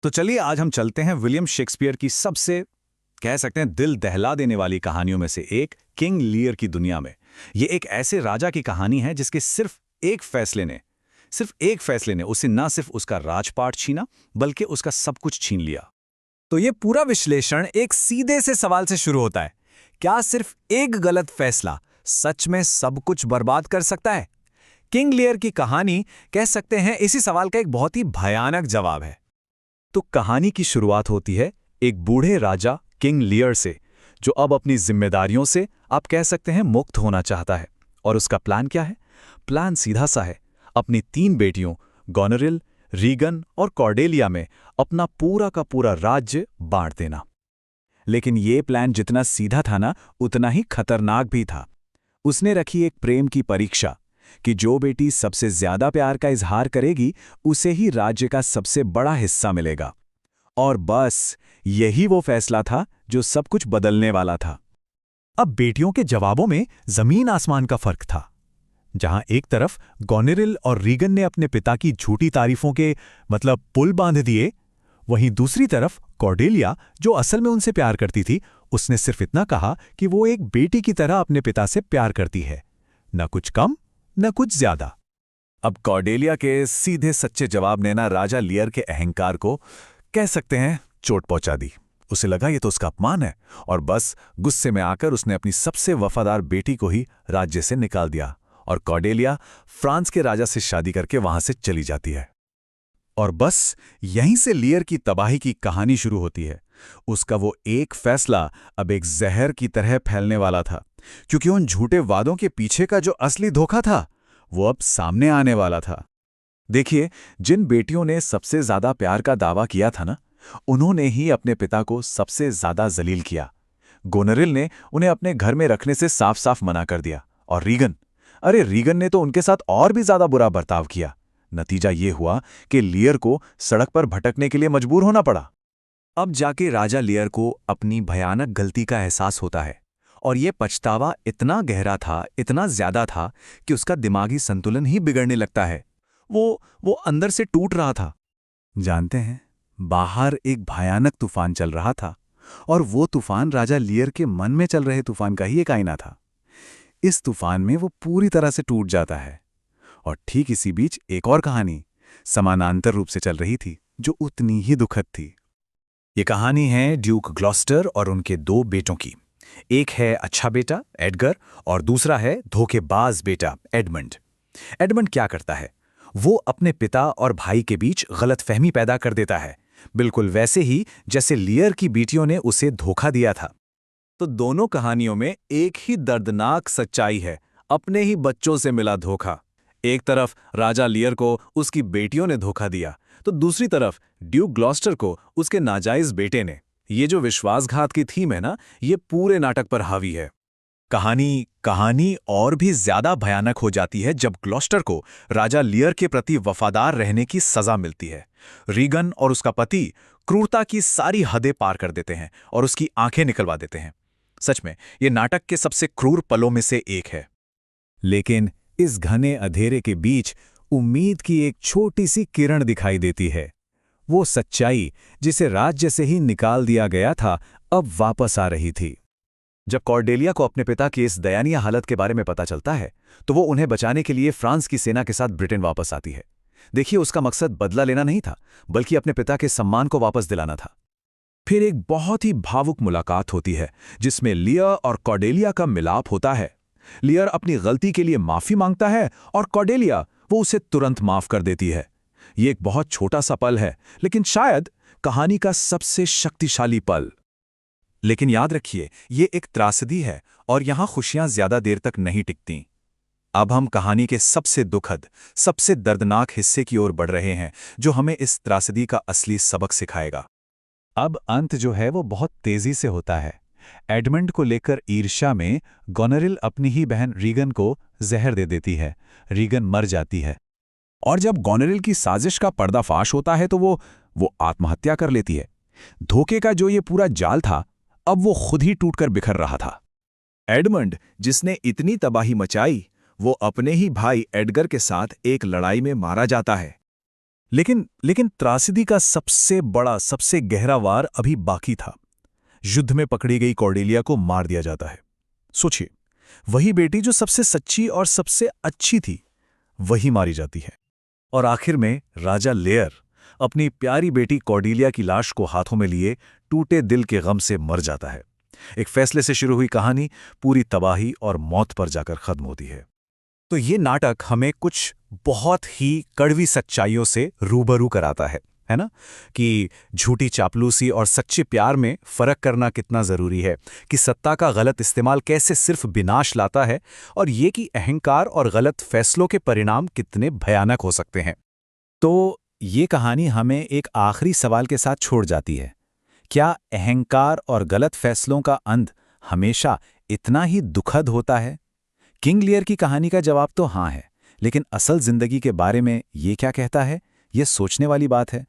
तो चलिए आज हम चलते हैं विलियम शेक्सपियर की सबसे कह सकते हैं दिल दहला देने वाली कहानियों में से एक किंग लियर की दुनिया में। ये एक ऐसे राजा की कहानी है जिसके सिर्फ एक फैसले ने उसे ना सिर्फ उसका राजपाट छीना बल्कि उसका सब कुछ छीन लिया। तो ये पूरा विश्लेषण एक सीधे से सवाल से शुरू होता है। क्या सिर्फ एक गलत फैसला सच में सब कुछ बर्बाद कर सकता है? किंग लियर की कहानी कह सकते हैं इसी सवाल का एक बहुत ही भयानक जवाब है। तो कहानी की शुरुआत होती है एक बूढ़े राजा किंग लियर से, जो अब अपनी जिम्मेदारियों से आप कह सकते हैं मुक्त होना चाहता है। और उसका प्लान क्या है? प्लान सीधा सा है, अपनी 3 बेटियों गोनेरिल, रीगन और कॉर्डेलिया में अपना पूरा का पूरा राज्य बांट देना। लेकिन ये प्लान जितना सीधा था ना, उतना ही खतरनाक भी था। उसने रखी एक प्रेम की परीक्षा कि जो बेटी सबसे ज्यादा प्यार का इजहार करेगी उसे ही राज्य का सबसे बड़ा हिस्सा मिलेगा। और बस यही वो फैसला था जो सब कुछ बदलने वाला था। अब बेटियों के जवाबों में जमीन आसमान का फर्क था। जहां एक तरफ गोनेरिल और रीगन ने अपने पिता की झूठी तारीफों के पुल बांध दिए, वहीं दूसरी तरफ कॉर्डेलिया, जो असल में उनसे प्यार करती थी, उसने सिर्फ इतना कहा कि वो एक बेटी की तरह अपने पिता से प्यार करती है, न कुछ कम न कुछ ज्यादा। अब कॉर्डेलिया के सीधे सच्चे जवाब ने ना राजा लियर के अहंकार को कह सकते हैं चोट पहुंचा दी। उसे लगा ये तो उसका अपमान है, और बस गुस्से में आकर उसने अपनी सबसे वफादार बेटी को ही राज्य से निकाल दिया। और कॉर्डेलिया फ्रांस के राजा से शादी करके वहां से चली जाती है। और बस यहीं से लियर की तबाही की कहानी शुरू होती है। उसका वो एक फैसला अब एक जहर की तरह फैलने वाला था, क्योंकि उन झूठे वादों के पीछे का जो असली धोखा था वो अब सामने आने वाला था। देखिए, जिन बेटियों ने सबसे ज्यादा प्यार का दावा किया था ना, उन्होंने ही अपने पिता को सबसे ज्यादा जलील किया। गोनेरिल ने उन्हें अपने घर में रखने से साफ साफ मना कर दिया, और रीगन ने तो उनके साथ और भी ज्यादा बुरा बर्ताव किया। नतीजा ये हुआ कि लियर को सड़क पर भटकने के लिए मजबूर होना पड़ा। अब जाके राजा लियर को अपनी भयानक गलती का एहसास होता है, और ये पछतावा इतना गहरा था, इतना ज्यादा था कि उसका दिमागी संतुलन ही बिगड़ने लगता है। वो अंदर से टूट रहा था। जानते हैं, बाहर एक भयानक तूफान चल रहा था, और वो तूफान राजा लियर के मन में चल रहे तूफान का ही एक आईना था। इस तूफान में वो पूरी तरह से टूट जाता है। और ठीक इसी बीच एक और कहानी समानांतर रूप से चल रही थी, जो उतनी ही दुखद थी। ये कहानी है ड्यूक ग्लॉस्टर और उनके 2 बेटों की। एक है अच्छा बेटा एडगर, और दूसरा है धोखेबाज बेटा एडमंड। एडमंड क्या करता है? वो अपने पिता और भाई के बीच गलतफहमी पैदा कर देता है, बिल्कुल वैसे ही जैसे लियर की बेटियों ने उसे धोखा दिया था। तो दोनों कहानियों में एक ही दर्दनाक सच्चाई है, अपने ही बच्चों से मिला धोखा। एक तरफ राजा लियर को उसकी बेटियों ने धोखा दिया, तो दूसरी तरफ ड्यूक ग्लॉस्टर को उसके नाजायज बेटे ने। ये जो विश्वासघात की थीम है ना, ये पूरे नाटक पर हावी है। कहानी और भी ज्यादा भयानक हो जाती है जब ग्लॉस्टर को राजा लियर के प्रति वफादार रहने की सजा मिलती है। रीगन और उसका पति क्रूरता की सारी हदें पार कर देते हैं और उसकी आंखें निकलवा देते हैं। सच में ये नाटक के सबसे क्रूर पलों में से एक है। लेकिन इस घने अंधेरे के बीच उम्मीद की एक छोटी सी किरण दिखाई देती है। वो सच्चाई जिसे राज्य से ही निकाल दिया गया था, अब वापस आ रही थी। जब कॉर्डेलिया को अपने पिता की इस दयनीय हालत के बारे में पता चलता है, तो वो उन्हें बचाने के लिए फ्रांस की सेना के साथ ब्रिटेन वापस आती है। देखिए, उसका मकसद बदला लेना नहीं था, बल्कि अपने पिता के सम्मान को वापस दिलाना था। फिर एक बहुत ही भावुक मुलाकात होती है, जिसमें लियर और कॉर्डेलिया का मिलाप होता है। लियर अपनी गलती के लिए माफी मांगता है, और कॉर्डेलिया वो उसे तुरंत माफ कर देती है। ये एक बहुत छोटा सा पल है, लेकिन शायद कहानी का सबसे शक्तिशाली पल। लेकिन याद रखिए, ये एक त्रासदी है, और यहां खुशियां ज्यादा देर तक नहीं टिकती। अब हम कहानी के सबसे दुखद, सबसे दर्दनाक हिस्से की ओर बढ़ रहे हैं, जो हमें इस त्रासदी का असली सबक सिखाएगा। अब अंत जो है वो बहुत तेजी से होता है। एडमंड को लेकर ईर्ष्या में गोनेरिल अपनी ही बहन रीगन को जहर दे देती है। रीगन मर जाती है, और जब गोनेरिल की साजिश का पर्दाफाश होता है तो वो आत्महत्या कर लेती है। धोखे का जो ये पूरा जाल था, अब वो खुद ही टूटकर बिखर रहा था। एडमंड, जिसने इतनी तबाही मचाई, वो अपने ही भाई एडगर के साथ एक लड़ाई में मारा जाता है। लेकिन त्रासदी का सबसे बड़ा, सबसे गहरा वार अभी बाकी था। युद्ध में पकड़ी गई कॉर्डेलिया को मार दिया जाता है। सोचिए, वही बेटी जो सबसे सच्ची और सबसे अच्छी थी, वही मारी जाती है। और आखिर में राजा लेयर अपनी प्यारी बेटी कॉर्डेलिया की लाश को हाथों में लिए टूटे दिल के गम से मर जाता है। एक फैसले से शुरू हुई कहानी पूरी तबाही और मौत पर जाकर खत्म होती है। तो ये नाटक हमें कुछ बहुत ही कड़वी सच्चाइयों से रूबरू कराता है ना? कि झूठी चापलूसी और सच्चे प्यार में फर्क करना कितना जरूरी है, कि सत्ता का गलत इस्तेमाल कैसे सिर्फ विनाश लाता है, और ये कि अहंकार और गलत फैसलों के परिणाम कितने भयानक हो सकते हैं। तो ये कहानी हमें एक आखिरी सवाल के साथ छोड़ जाती है। क्या अहंकार और गलत फैसलों का अंत हमेशा इतना ही दुखद होता है? किंग लियर की कहानी का जवाब तो हाँ है, लेकिन असल जिंदगी के बारे में ये क्या कहता है, ये सोचने वाली बात है।